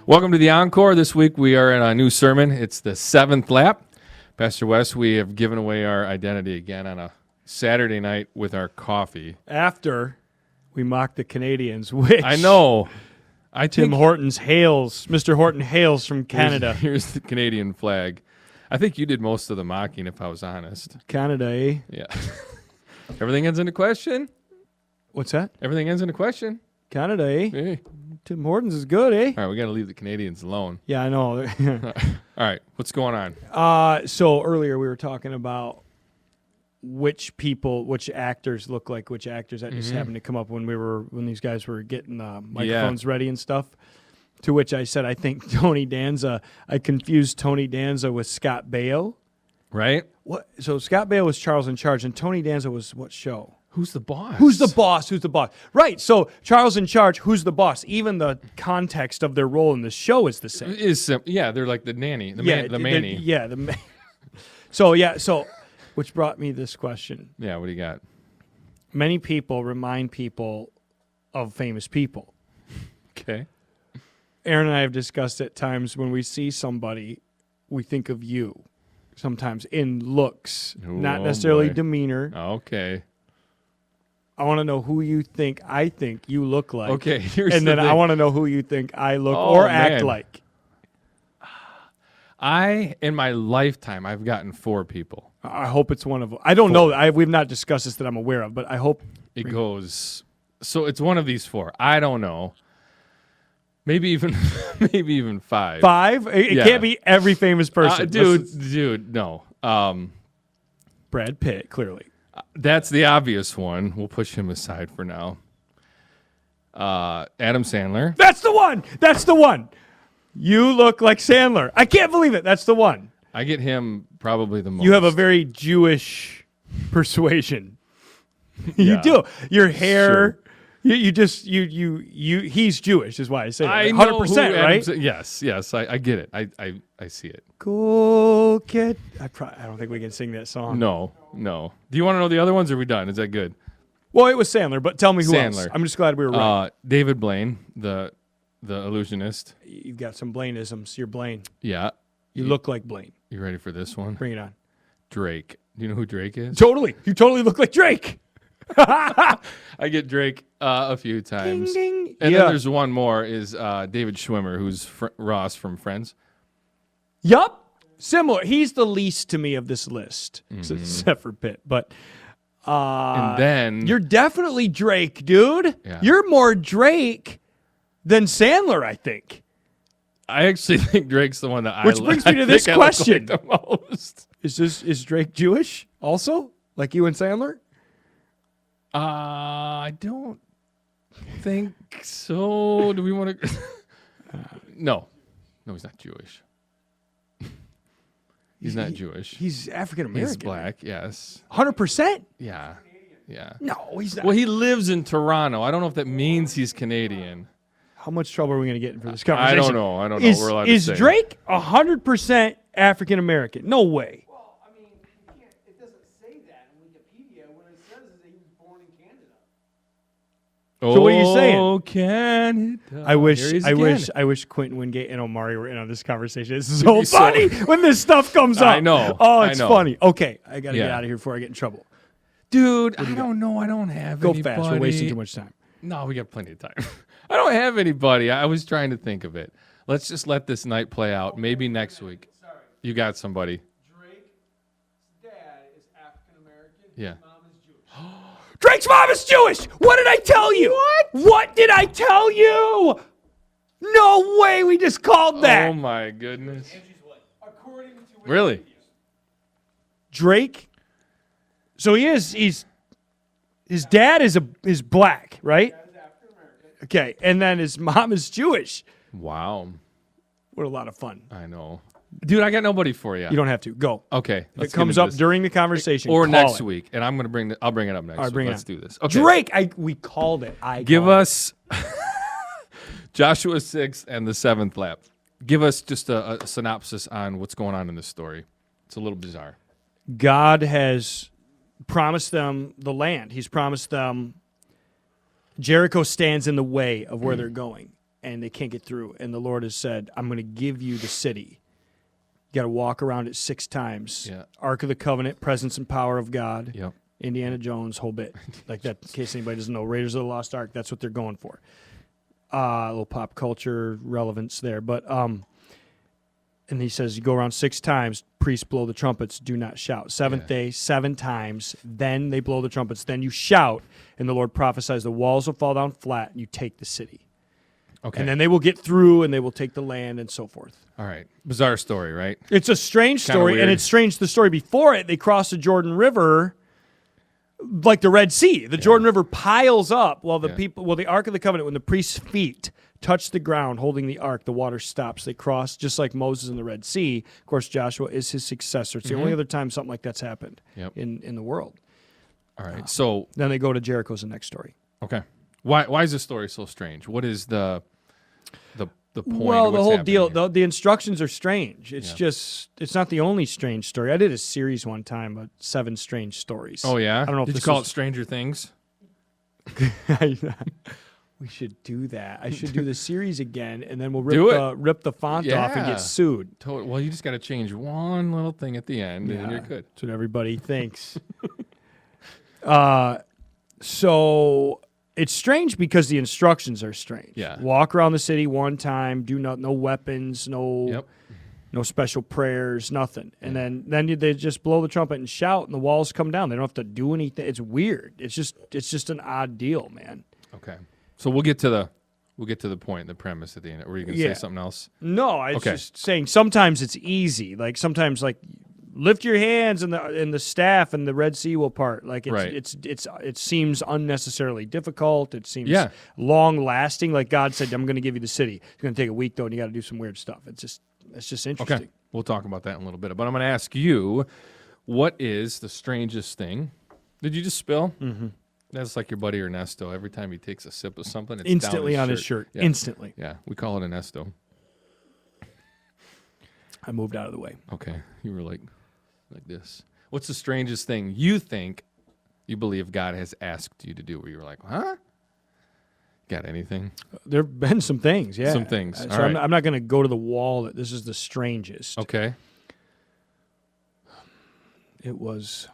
Welcome to the Encore. This week we are in a new sermon. It's the 7th lap. Pastor Wes, we have given away our identity again on a Saturday night with our coffee. After we mocked the Canadians, which I know. Mr. Horton hails from Canada. Here's the Canadian flag. I think you did most of the mocking, if I was honest. Canada, eh? Yeah. Everything ends in a question. What's that? Everything ends in a question. Canada, eh? Hey. Tim Hortons is good, eh? All right, we got to leave the Canadians alone. Yeah, I know. All right, what's going on? So earlier we were talking about which actors look like which actors. That just happened to come up when these guys were getting microphones ready and stuff. To which I said, I think Tony Danza. I confused Tony Danza with Scott Baio. Right? What? So Scott Baio was Charles in Charge, and Tony Danza was what show? Who's the boss? Who's the boss? Who's the boss? Right. So Charles in Charge, who's the boss? Even the context of their role in the show is the same. Yeah, they're like the nanny, the manny. So, which brought me this question. Yeah, what do you got? Many people remind people of famous people. Okay. Aaron and I have discussed at times when we see somebody, we think of you. Sometimes in looks, not necessarily demeanor. Okay. I want to know who you think I think you look like. Okay, I want to know who you think I look or act like. In my lifetime, I've gotten 4 people. I hope it's one of them. I don't know. We've not discussed this that I'm aware of, but I hope. It goes. So it's one of these 4. I don't know. Maybe even 5. 5? It can't be every famous person. Dude, no. Brad Pitt, clearly. That's the obvious one. We'll push him aside for now. Adam Sandler. That's the one. You look like Sandler. I can't believe it. That's the one. I get him probably the most. You have a very Jewish persuasion. You do. Your hair. Sure. He's Jewish, is why I say that. I 100%, right? Yes, I get it. I see it. Go get. I don't think we can sing that song. No. Do you want to know the other ones? Or are we done? Is that good? Well, it was Sandler, but tell me who else. I'm just glad we were right. David Blaine, the illusionist. You've got some Blaineisms. You're Blaine. Yeah. You look like Blaine. You ready for this one? Bring it on. Drake. Do you know who Drake is? Totally. You totally look like Drake. I get Drake a few times. Ding, ding. And then there's one more is David Schwimmer, who's Ross from Friends. Yup. Similar. He's the least to me of this list, except for Pitt. But and then you're definitely Drake, dude. Yeah. You're more Drake than Sandler, I think. I actually think Drake's the one that Which brings me to this question: the most. Is Drake Jewish also, like you and Sandler? I don't think so. Do we want to? No, he's not Jewish. He's not Jewish. He's African American. He's black. Yes. 100%. Yeah. No, he's not. Well, he lives in Toronto. I don't know if that means he's Canadian. How much trouble are we going to get in for this conversation? I don't know. We're allowed is to say. Drake 100% African American? No way. Well, I mean, it doesn't say that in Wikipedia. What it says is that he was born in Canada. So what are you saying? Oh, Canada. I wish Quentin Wingate and Omari were in on this conversation. This is so funny when this stuff comes up. I know. Oh, it's funny. Okay, I got to get out of here before I get in trouble. Dude, I don't know. I don't have Go anybody. fast. We're wasting too much time. No, we got plenty of time. I don't have anybody. I was trying to think of it. Let's just let this night play out. Maybe next week. Sorry. You got somebody. Drake's dad is African American. Yeah. His mom is Jewish. Drake's mom is Jewish. What did I tell you? What did I tell you? No way. We just called that. Oh my goodness. And she's what? According to Wikipedia. Really? Drake. So his dad is black, right? That is African American. Okay, and then his mom is Jewish. Wow. What a lot of fun. I know. Dude, I got nobody for you. You don't have to. Go. Okay. If it comes up during the conversation, or call next it. week, and I'll bring it up next week. bring it Let's on. do this. Okay. Drake, we called it. Give us Joshua 6 and the 7th lap. Give us just a synopsis on what's going on in this story. It's a little bizarre. God has promised them the land. He's promised them Jericho stands in the way of where they're going. and they can't get through. And the Lord has said, I'm going to give you the city. You got to walk around it 6 times. Yeah. Ark of the Covenant, presence and power of God. Yep. Indiana Jones, whole bit. Like that, in case anybody doesn't know, Raiders of the Lost Ark, that's what they're going for. A little pop culture relevance there. But, and he says, you go around 6 times, priests blow the trumpets, do not shout. Seventh day, 7 times, then they blow the trumpets, then you shout, and the Lord prophesies the walls will fall down flat, and you take the city. Okay. And then they will get through, and they will take the land, and so forth. All right. Bizarre story, right? It's a strange Kinda story, weird. and it's strange the story before it. They cross the Jordan River like the Red Sea. The Jordan River piles up while the Ark of the Covenant, when the priest's feet touch the ground holding the ark, the water stops. They cross just like Moses in the Red Sea. Of course, Joshua is his successor. It's the only other time something like that's happened in the world. All right. So Then they go to Jericho's the next story. okay. Why is this story so strange? What is the point? Well, the What's whole happening deal, here? the instructions are strange. It's just, it's not the only strange story. I did a series one time of 7 strange stories. Oh yeah. I don't know if Did you this call is- it Stranger Things? We should do that. I should do the series again, and then we'll Do it. rip the font off and Yeah. get sued. Well, you just got to change one little thing at the end, and you're good. That's what everybody thinks. So it's strange because the instructions are strange. Yeah. Walk around the city one time, do no weapons, no special prayers, nothing. And then they just blow the trumpet and shout, and the walls come down. They don't have to do anything. It's weird. It's just an odd deal, man. Okay. So we'll get to the point, the premise at the end. Were you going to say something else? No, I was Okay. just saying sometimes it's easy. Like sometimes lift your hands and the staff and the Red Sea will part. Like it seems unnecessarily difficult. It seems long lasting. Like God said, I'm going to give you the city. It's going to take a week though, and you got to do some weird stuff. It's just interesting. Okay. We'll talk about that in a little bit. But I'm going to ask you, what is the strangest thing? Did you just spill? Mm-hmm. That's like your buddy Ernesto. Every time he takes a sip of something, it's Instantly down on his shirt. Yeah. Instantly. Yeah, we call it Ernesto. I moved out of the way. Okay, you were like this. What's the strangest thing you think you believe God has asked you to do? Where you were like, huh? Got anything? There have been some things, yeah. Some things. So All right. I'm not going to go to the wall that this is the strangest. Okay. It was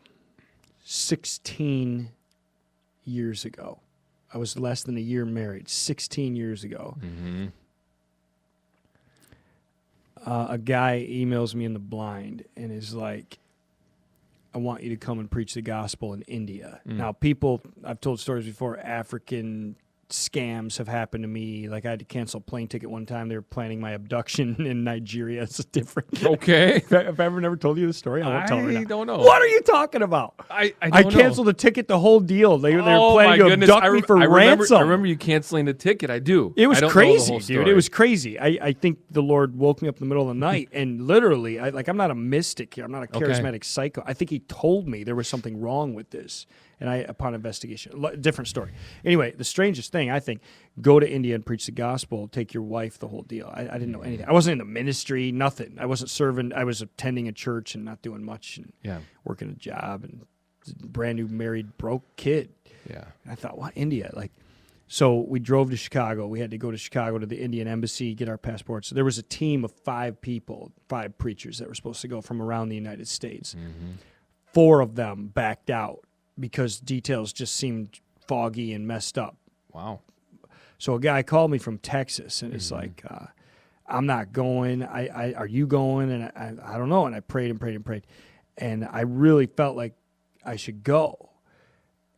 16 years ago. I was less than a year married, 16 years ago. Mm-hmm. A guy emails me in the blind and is like, I want you to come and preach the gospel in India. Now, people, I've told stories before, African scams have happened to me. Like I had to cancel a plane ticket one time. They were planning my abduction in Nigeria. It's different. Okay. Have I ever never told you the story? I won't tell it right now. I don't know. What are you talking about? I canceled the ticket, the whole deal. They were Oh planning my to goodness. abduct me for ransom. I remember you canceling the ticket. I do. It was I don't know the crazy, whole dude. story. It was crazy. I think the Lord woke me up in the middle of the night, and literally, I'm not a mystic here. I'm not a charismatic psycho. I think He told me there was something wrong with this, and upon investigation, different story. Anyway, the strangest thing, I think, go to India and preach the gospel, take your wife, the whole deal. I didn't know anything. I wasn't in the ministry, nothing. I wasn't serving. I was attending a church and not doing much, and working a job, and brand new married broke kid. Yeah. And I thought, what, India? So we drove to Chicago. We had to go to Chicago to the Indian embassy, get our passports. So there was a team of 5 people, 5 preachers that were supposed to go from around the United States. Mm-hmm. 4 of them backed out because details just seemed foggy and messed up. Wow. So a guy called me from Texas, and it's like, I'm not going. Are you going? And I don't know. And I prayed and prayed and prayed. And I really felt like I should go.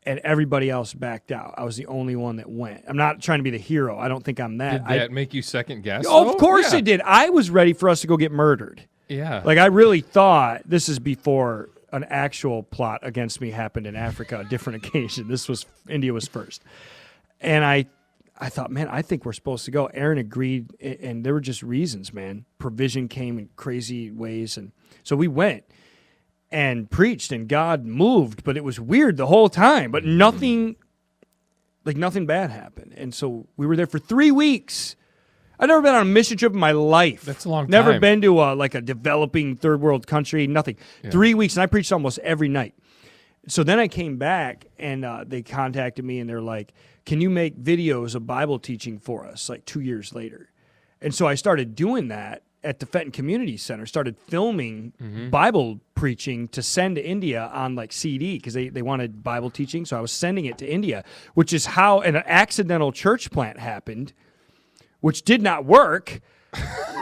And everybody else backed out. I was the only one that went. I'm not trying to be the hero. I don't think I'm that. Did that make you second guess? Oh, of though? course Yeah. it did. I was ready for us to go get murdered. Yeah. Like, I really thought, this is before an actual plot against me happened in Africa, a different occasion. India was first. And I thought, man, I think we're supposed to go. Aaron agreed, and there were just reasons, man. Provision came in crazy ways. And so we went and preached, and God moved, but it was weird the whole time. But nothing bad happened. And so we were there for 3 weeks. I've never been on a mission trip in my life. That's a long Never time. been to a developing third world country, nothing. Yeah. 3 weeks, and I preached almost every night. So then I came back, and they contacted me, and they're like, can you make videos of Bible teaching for us, like 2 years later? And so I started doing that at the Fenton Community Center, started filming Bible preaching to send to India on like CD because they wanted Bible teaching. So I was sending it to India, which is how an accidental church plant happened, which did not work,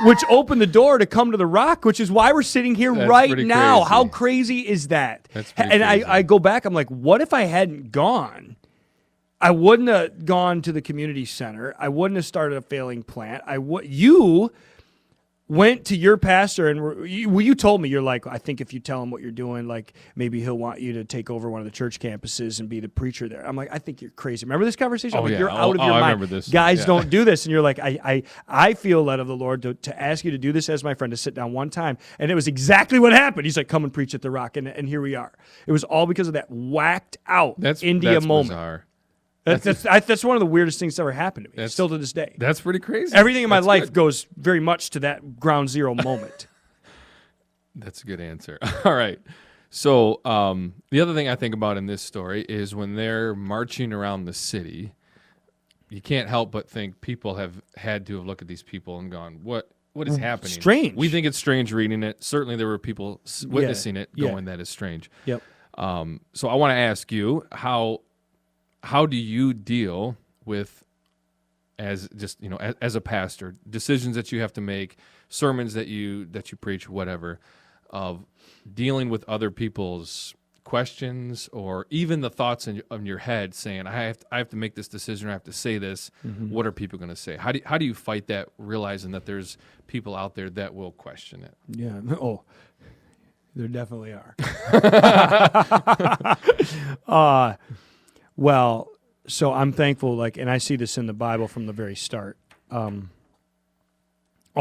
which opened the door to come to the Rock, which is why we're sitting here right now. Crazy. How crazy is that? That's and pretty crazy. I go back, I'm like, what if I hadn't gone? I wouldn't have gone to the community center. I wouldn't have started a failing plant. You went to your pastor, and you told me, you're like, I think if you tell him what you're doing, like maybe he'll want you to take over one of the church campuses and be the preacher there. I'm like, I think you're crazy. Remember this conversation? I'm like, you're out of your mind. I remember this. Guys don't do this. And you're like, I feel led of the Lord to ask you to do this as my friend, to sit down one time. And it was exactly what happened. He's like, come and preach at the Rock. And here we are. It was all because of that whacked out India moment. Bizarre. That's one of the weirdest things that ever happened to me, still to this day. That's pretty crazy. Everything in my life goes very much to that ground zero moment. That's a good answer. All right. So the other thing I think about in this story is when they're marching around the city, you can't help but think people have had to have looked at these people and gone, what is happening? Strange. We think it's strange reading it. Certainly there were people witnessing it going, that is strange. Yep. So I want to ask you, how do you deal with, as a pastor, decisions that you have to make, sermons that you preach, whatever, of dealing with other people's questions or even the thoughts in your head saying, I have to make this decision, or I have to say this. What are people going to say? How do you fight that, realizing that there's people out there that will question it? Yeah. Oh, there definitely are. Well, so I'm thankful, and I see this in the Bible from the very start, all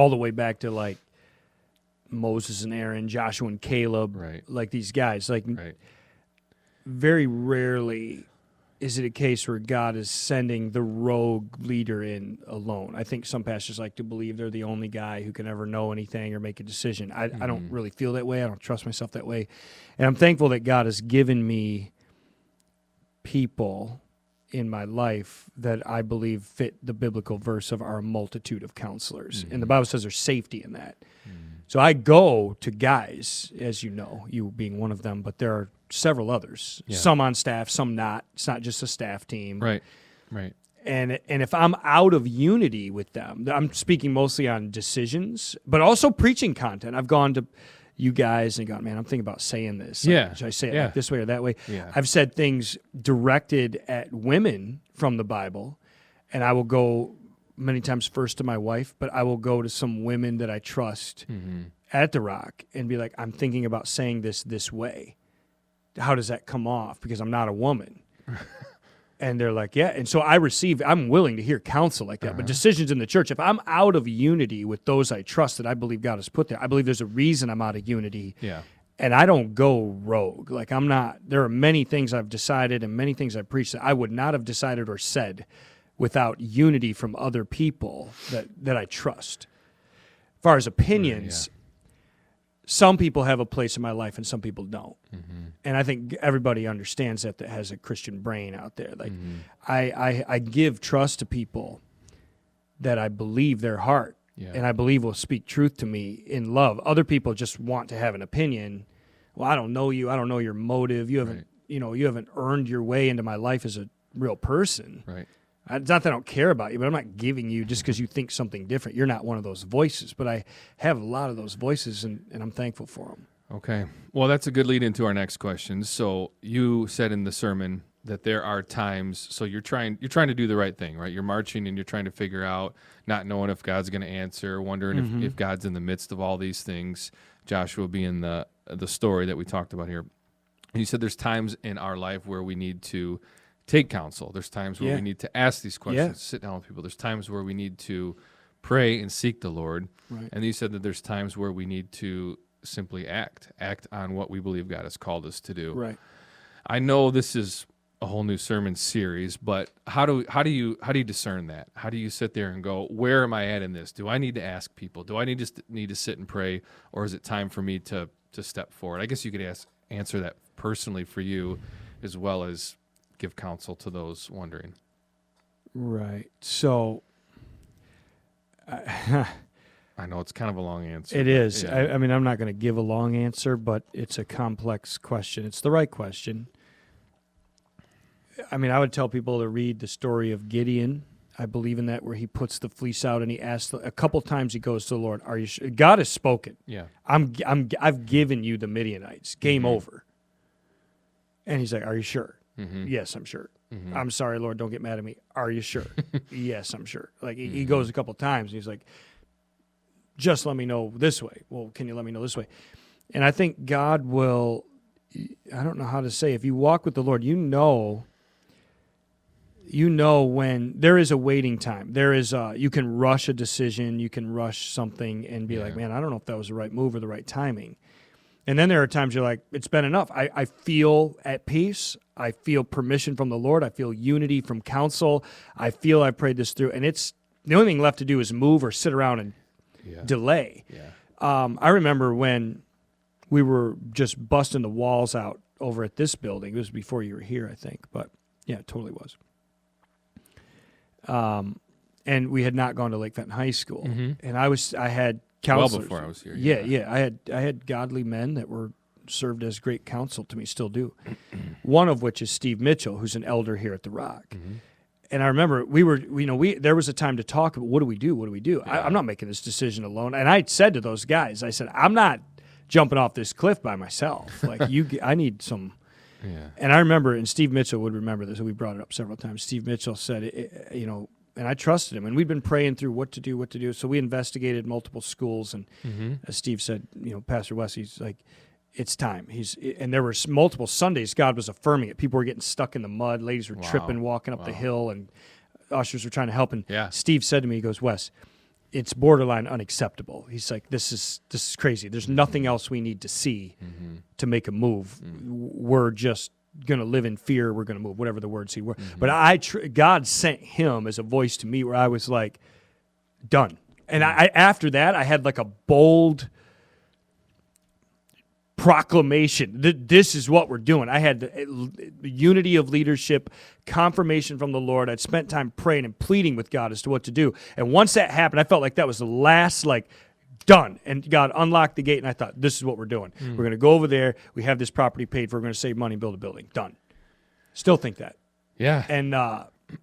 the way back to Moses and Aaron, Joshua and Caleb, right. These guys. Right. Very rarely is it a case where God is sending the rogue leader in alone. I think some pastors like to believe they're the only guy who can ever know anything or make a decision. I don't really feel that way. I don't trust myself that way. And I'm thankful that God has given me people in my life that I believe fit the biblical verse of our multitude of counselors. And the Bible says there's safety in that. So I go to guys, as you know, you being one of them, but there are several others, some on staff, some not. It's not just a staff team. Right. And if I'm out of unity with them, I'm speaking mostly on decisions, but also preaching content. I've gone to you guys and gone, man, I'm thinking about saying this. Should I say it this way or that way? Yeah. I've said things directed at women from the Bible, and I will go many times first to my wife, but I will go to some women that I trust at the Rock and be like, I'm thinking about saying this way. How does that come off? Because I'm not a woman. And they're like, yeah. And so I'm willing to hear counsel like that. But decisions in the church, if I'm out of unity with those I trust that I believe God has put there, I believe there's a reason I'm out of unity. Yeah. And I don't go rogue. There are many things I've decided and many things I've preached that I would not have decided or said without unity from other people that I trust. As far as opinions, some people have a place in my life and some people don't. And I think everybody understands that has a Christian brain out there. I give trust to people that I believe their heart and I believe will speak truth to me in love. Other people just want to have an opinion. Well, I don't know you. I don't know your motive. You haven't, you haven't earned your way into my life as a real person. Right. It's not that I don't care about you, but I'm not giving you just because you think something different. You're not one of those voices, but I have a lot of those voices, and I'm thankful for them. Okay. Well, that's a good lead into our next question. So you said in the sermon that there are times, so you're trying to do the right thing, right? You're marching and you're trying to figure out, not knowing if God's going to answer, wondering if God's in the midst of all these things, Joshua being the story that we talked about here. And you said there's times in our life where we need to take counsel. There's times where we need to ask these questions, sit down with people. There's times where we need to pray and seek the Lord. Right. And you said that there's times where we need to simply act on what we believe God has called us to do. Right. I know this is a whole new sermon series, but how do you discern that? How do you sit there and go, where am I at in this? Do I need to ask people? Do I need to sit and pray, or is it time for me to step forward? I guess you could answer that personally for you, as well as give counsel to those wondering. Right. So I know it's kind of a long answer. it but is. yeah. I mean, I'm not going to give a long answer, but it's a complex question. It's the right question. I mean, I would tell people to read the story of Gideon. I believe in that, where he puts the fleece out and he asks a couple times. He goes to the Lord, "Are you sure?" God has spoken. Yeah. I've given you the Midianites. Game Mhm. over. And he's like, "Are you sure?" Mhm. Yes, I'm sure. Mhm. I'm sorry, Lord. Don't get mad at me. Are you sure? Yes, I'm sure. Like he goes a couple times. And he's like, "Just let me know this way." Well, can you let me know this way? And I think God will. I don't know how to say. If you walk with the Lord, you know when there is a waiting time. There is you can rush a decision, you can rush something and be like, man, I don't know if that was the right move or the right timing. And then there are times you're like, it's been enough. I feel at peace. I feel permission from the Lord. I feel unity from counsel. I feel I prayed this through. And it's the only thing left to do is move or sit around and delay. Yeah. I remember when we were just busting the walls out over at this building. It was before you were here, I think. But yeah, it totally was. And we had not gone to Lake Fenton High School, and I had counselors. Well before I was here. Yeah. I had godly men that were served as great counsel to me, still do. One of which is Steve Mitchell, who's an elder here at the Rock. And I remember there was a time to talk about what do we do? What do we do? Yeah. I'm not making this decision alone. And I said to those guys, I said, I'm not jumping off this cliff by myself. Like I need some. Yeah. And I remember, and Steve Mitchell would remember this, and we brought it up several times. Steve Mitchell said, and I trusted him, and we'd been praying through what to do. So we investigated multiple schools, and as Steve said, Pastor Wesley's like, it's time. And there were multiple Sundays God was affirming it. People were getting stuck in the mud. Ladies were tripping, walking up the hill, and ushers were trying to help. And Steve said to me, he goes, "Wes, it's borderline unacceptable." He's like, this is crazy. There's nothing else we need to see to make a move. We're just going to live in fear. We're going to move, whatever the words he were. But God sent him as a voice to me where I was like, done. And after that, I had like a bold proclamation that this is what we're doing. I had the unity of leadership, confirmation from the Lord. I'd spent time praying and pleading with God as to what to do. And once that happened, I felt like that was the last, done. And God unlocked the gate, and I thought, this is what we're doing. We're going to go over there. We have this property paid for. We're going to save money, build a building. Done. Still think that. Yeah. And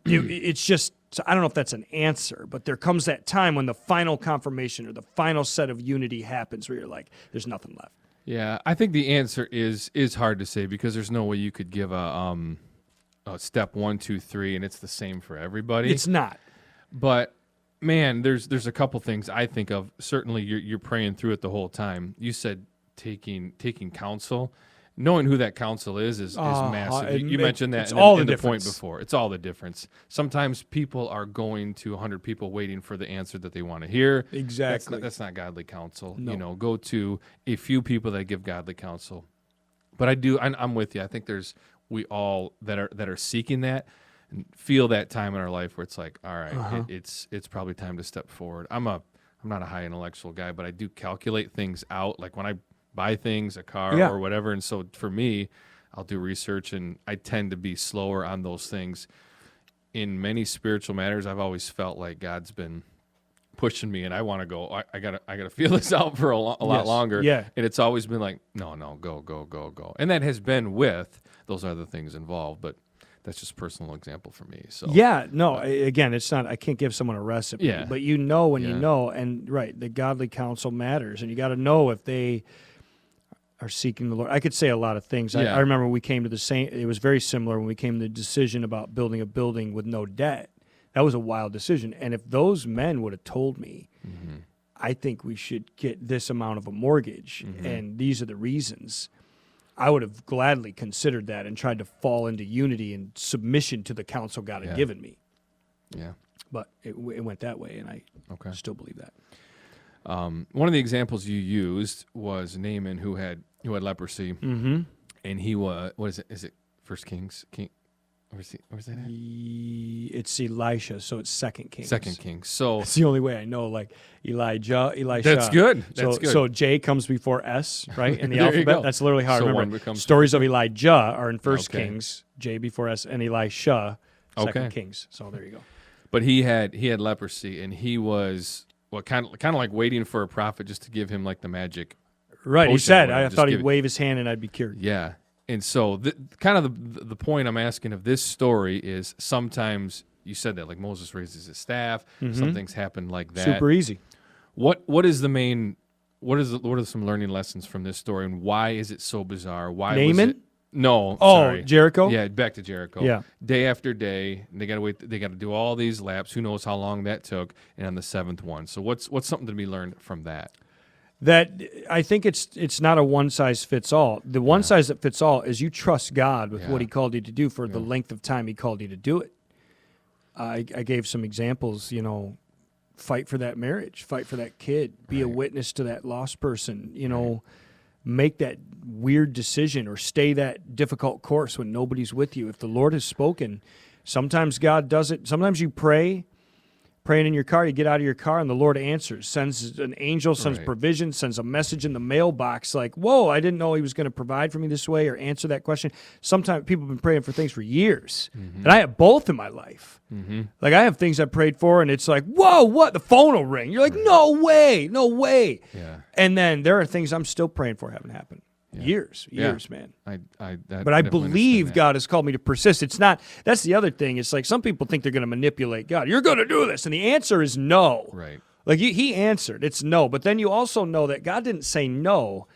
it's just, so I don't know if that's an answer, but there comes that time when the final confirmation or the final set of unity happens where you're like, there's nothing left. Yeah, I think the answer is hard to say because there's no way you could give a step 1, 2, 3, and it's the same for everybody. It's not. But man, there's a couple things I think of. Certainly, you're praying through it the whole time. You said taking counsel. Knowing who that counsel is massive. You mentioned that in the point before. It's all the difference. Sometimes people are going to 100 people waiting for the answer that they want to hear. Exactly. That's not godly counsel. No. Go to a few people that give godly counsel. But I'm with you. I think we all that are seeking that and feel that time in our life where it's like, all right, it's probably time to step forward. I'm not a high intellectual guy, but I do calculate things out. Like when I buy things, a car or whatever. And so for me, I'll do research, and I tend to be slower on those things. In many spiritual matters, I've always felt like God's been pushing me, and I want to go. I gotta feel this out for a lot longer. Yeah. And it's always been like, no, go. And that has been with those other things involved, but that's just a personal example for me. So again, it's not. I can't give someone a recipe. Yeah. But you know when you know, and right, the godly counsel matters, and you got to know if they are seeking the Lord. I could say a lot of things. Yeah. I remember when we came to the same. It was very similar when we came to the decision about building a building with no debt. That was a wild decision. And if those men would have told me, I think we should get this amount of a mortgage, and these are the reasons, I would have gladly considered that and tried to fall into unity and submission to the counsel God had given me. Yeah. But it went that way, and I still believe that. One of the examples you used was Naaman, who had leprosy, and he was, what is it? Is it 1 Kings? Where's that at? It's Elisha, so it's 2 Kings. 2 Kings. So It's the only way I know, like Elijah, Elisha. that's good. That's good. So J comes before S, right, in the There you alphabet. go. That's literally how I So remember one it. becomes- Stories of Elijah are in 1 Okay. Kings, J before S, and Elisha, 2 Okay. Kings. So there you go. But he had leprosy, and he was kind of like waiting for a prophet just to give him like the magic. Right, he Potion or said, whatever, I just thought give he'd it- wave his hand and I'd be cured. Yeah. And so the point I'm asking of this story is sometimes you said that like Moses raises his staff, some things happen like that. Super easy. What is the main what are some learning lessons from this story, and why is it so bizarre? Why was Naaman? it No, Oh, sorry. Jericho? Yeah, back to Jericho. Yeah. Day after day, they got to wait. They got to do all these laps. Who knows how long that took? And on the seventh one. So what's something to be learned from that? That I think it's not a one size fits all. The one size that fits all is you trust God with what He called you to do for the length of time He called you to do it. I gave some examples. You know, fight for that marriage, fight for that kid, be a witness to that lost person. You know, make that weird decision or stay that difficult course when nobody's with you. If the Lord has spoken, sometimes God does it. Sometimes you praying in your car, you get out of your car and the Lord answers, sends an angel, sends provision, sends a message in the mailbox like, whoa, I didn't know He was going to provide for me this way or answer that question. Sometimes people have been praying for things for years. And I have both in my life. Like I have things I prayed for and it's like, whoa, what? The phone will ring. You're like, no way. Yeah. And then there are things I'm still praying for haven't happened. Years, man. But I believe God has called me to persist. It's not, that's the other thing. It's like some people think they're going to manipulate God. You're going to do this. And the answer is no. Right. Like He answered, it's no. But then you also know that God didn't say no,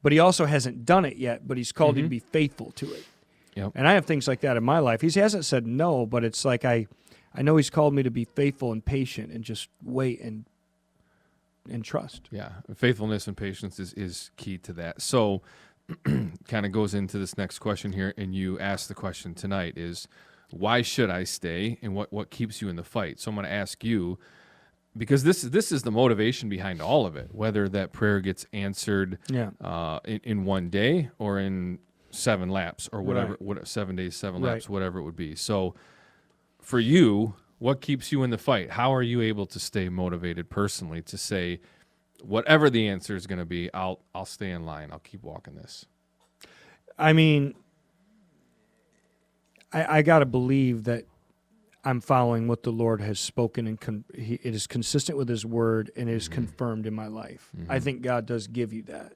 but He also hasn't done it yet, but He's called you to be faithful to it. Yep. And I have things like that in my life. He hasn't said no, but it's like I know He's called me to be faithful and patient and just wait and trust. Yeah, faithfulness and patience is key to that. So kind of goes into this next question here, and you asked the question tonight is, why should I stay, and what keeps you in the fight? So I'm going to ask you, because this is the motivation behind all of it, whether that prayer gets answered in one day or in 7 laps or whatever, 7 days, 7 laps, whatever it would be. So for you, what keeps you in the fight? How are you able to stay motivated personally to say, whatever the answer is going to be, I'll stay in line. I'll keep walking this. I mean, I got to believe that I'm following what the Lord has spoken, and it is consistent with His word and it is confirmed in my life. I think God does give you that.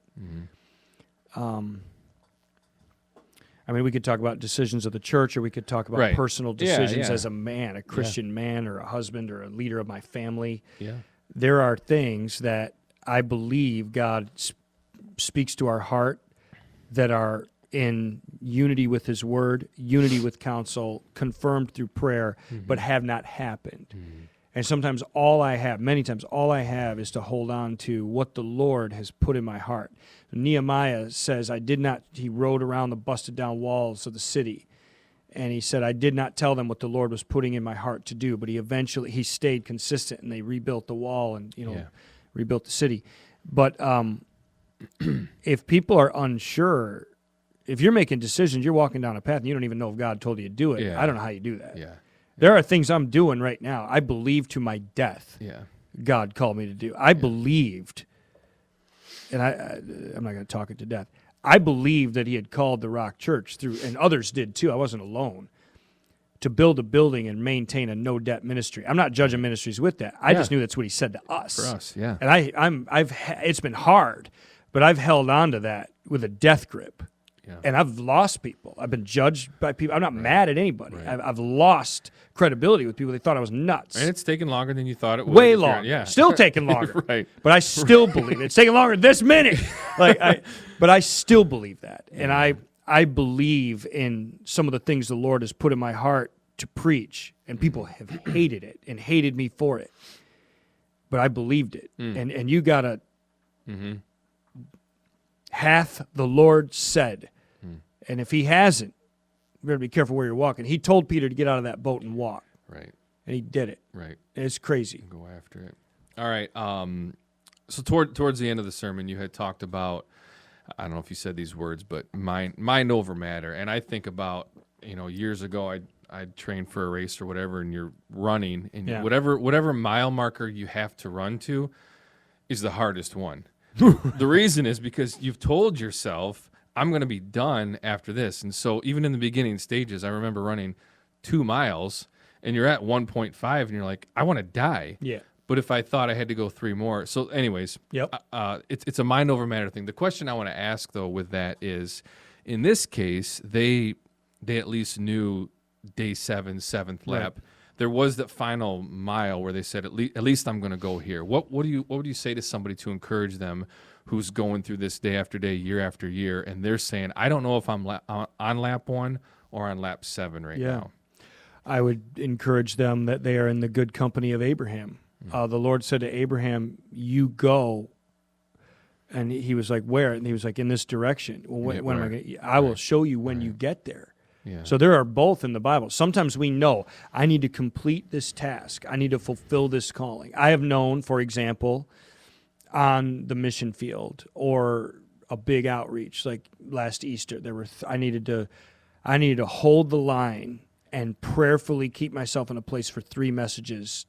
I mean, we could talk about decisions of the church, or we could talk about personal decisions as a man, a Christian man, or a husband, or a leader of my family. Yeah. There are things that I believe God speaks to our heart that are in unity with His word, unity with counsel, confirmed through prayer, but have not happened. And sometimes many times all I have is to hold on to what the Lord has put in my heart. Nehemiah says, he rode around the busted down walls of the city. And he said, I did not tell them what the Lord was putting in my heart to do, but he stayed consistent, and they rebuilt the wall and, rebuilt the city. But if people are unsure, if you're making decisions, you're walking down a path and you don't even know if God told you to do it. I don't know how you do that. Yeah. There are things I'm doing right now. I believe to my death God called me to do. I believed, and I'm not going to talk it to death. I believed that He had called the Rock Church through, and others did too. I wasn't alone, to build a building and maintain a no-debt ministry. I'm not judging ministries with that. I just knew that's what He said to us. For us, yeah. And it's been hard, but I've held on to that with a death grip. Yeah. And I've lost people. I've been judged by people. I'm not mad at anybody. I've lost credibility with people. They thought I was nuts. And it's taken longer than you thought it would. Way longer. Yeah. Still taking longer. But I still believe it. It's taking longer this minute. But I still believe that. And I believe in some of the things the Lord has put in my heart to preach. And people have hated it and hated me for it. But I believed it. And you got to... Hath the Lord said. And if He hasn't, you better be careful where you're walking. He told Peter to get out of that boat and walk. Right. And he did it. Right. It's crazy. Go after it. All right. So towards the end of the sermon, you had talked about, I don't know if you said these words, but mind over matter. And I think about years ago, I trained for a race or whatever, and you're running, and Yeah. whatever mile marker you have to run to is the hardest one. The reason is because you've told yourself, I'm going to be done after this. And so even in the beginning stages, I remember running 2 miles, and you're at 1.5, and you're like, I want to die. Yeah. But if I thought I had to go 3 more. So anyways, Yep. It's a mind over matter thing. The question I want to ask, though, with that is, in this case, they at least knew day 7, 7th lap. Right. There was that final mile where they said, at least I'm going to go here. What would you say to somebody to encourage them who's going through this day after day, year after year, and they're saying, I don't know if I'm on lap 1 or on lap 7 right now? I would encourage them that they are in the good company of Abraham. The Lord said to Abraham, you go. And he was like, where? And he was like, in this direction. Well, when am I going to? I will show you when you get there. Yeah. So there are both in the Bible. Sometimes we know I need to complete this task. I need to fulfill this calling. I have known, for example, on the mission field or a big outreach like last Easter, I needed to hold the line and prayerfully keep myself in a place for 3 messages,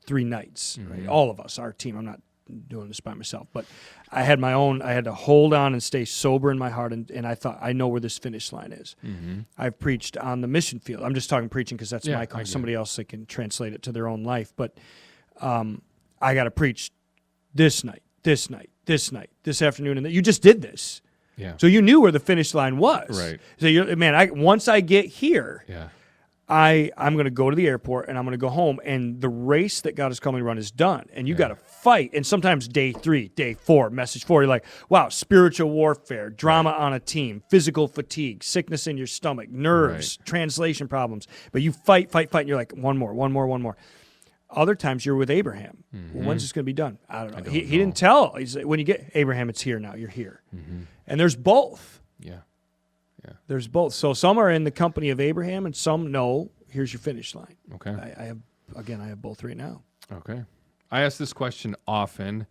3 nights. Right? All of us, our team. I'm not doing this by myself, but I had to hold on and stay sober in my heart, and I thought, I know where this finish line is. I've preached on the mission field. I'm just talking preaching because that's my call. Somebody else that can translate it to their own life, but I got to preach this night, this afternoon, and you just did this. Yeah. So you knew where the finish line was. Right. So once I get here, Yeah. I'm going to go to the airport and I'm going to go home, and the race that God has called me to run is done. And you got to fight. And sometimes day 3, day 4, message 4, you're like, wow, spiritual warfare, drama on a team, physical fatigue, sickness in your stomach, nerves, translation problems. But you fight, and you're like, one more. Other times you're with Abraham. Well, when's this going to be done? I don't know. He didn't tell. He's like, when you get Abraham, it's here now. You're here. And there's both. Yeah. There's both. So some are in the company of Abraham, and some know, here's your finish line. Okay. I have both right now. Okay. I ask this question often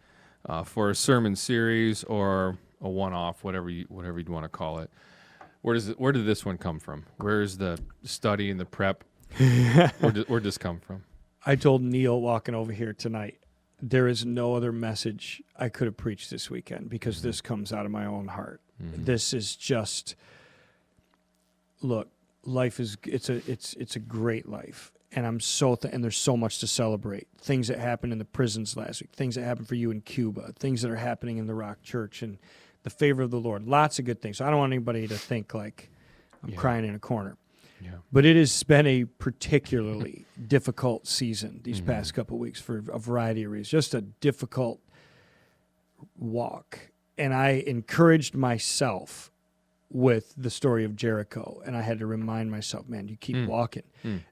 for a sermon series or a one-off, whatever you'd want to call it. Where did this one come from? Where's the study and the prep? Where'd this come from? I told Neil walking over here tonight, there is no other message I could have preached this weekend because this comes out of my own heart. This is just, look, life is it's a great life, and I'm and there's so much to celebrate. Things that happened in the prisons last week, things that happened for you in Cuba, things that are happening in the Rock Church, and the favor of the Lord. Lots of good things. So I don't want anybody to think like I'm crying in a corner. Yeah. But it has been a particularly difficult season these past couple of weeks for a variety of reasons. Just a difficult walk. And I encouraged myself with the story of Jericho, and I had to remind myself, man, you keep walking.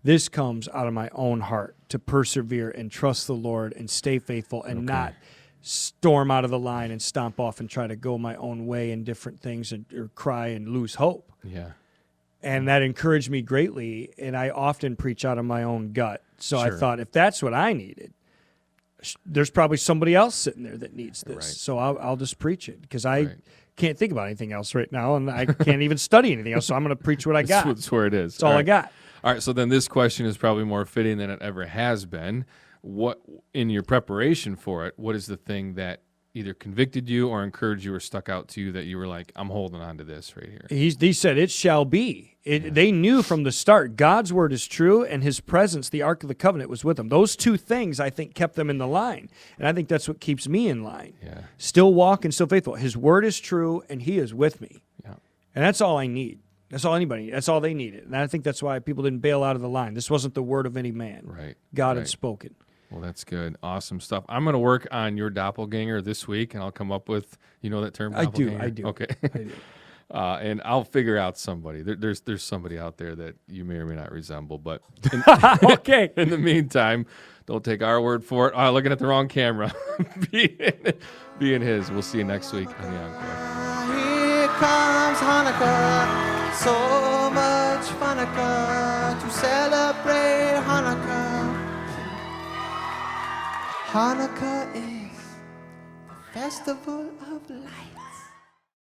This comes out of my own heart to persevere and trust the Lord and stay faithful and not storm out of the line and stomp off and try to go my own way in different things or cry and lose hope. Yeah. And that encouraged me greatly, and I often preach out of my own gut. So I Sure. thought, if that's what I needed, there's probably somebody else sitting there that needs this. Right. So I'll just preach it because I Right. can't think about anything else right now, and I can't even study anything else. So I'm going to preach what I got. That's where it is. That's all I got. All right, so then this question is probably more fitting than it ever has been. What, in your preparation for it, what is the thing that either convicted you or encouraged you or stuck out to you that you were like, I'm holding on to this right here? He said, it shall be. They knew from the start, God's word is true, and his presence, the Ark of the Covenant, was with them. Those two things, I think, kept them in the line. And I think that's what keeps me in line. Yeah. Still walking, still faithful. His word is true, and he is with me. Yeah. And that's all I need. That's all anybody. That's all they needed. And I think that's why people didn't bail out of the line. This wasn't the word of any man. Right. God right. had spoken. Well, that's good. Awesome stuff. I'm going to work on your doppelganger this week, and I'll come up with, you know that term, doppelganger? I do. Okay. I do. And I'll figure out somebody. There's somebody out there that you may or may not resemble. But Okay. in the meantime, don't take our word for it. Oh, looking at the wrong camera. Be in his. We'll see you next week on the Encore. Here comes Hanukkah, so much Hanukkah to celebrate Hanukkah. Hanukkah is the festival of light.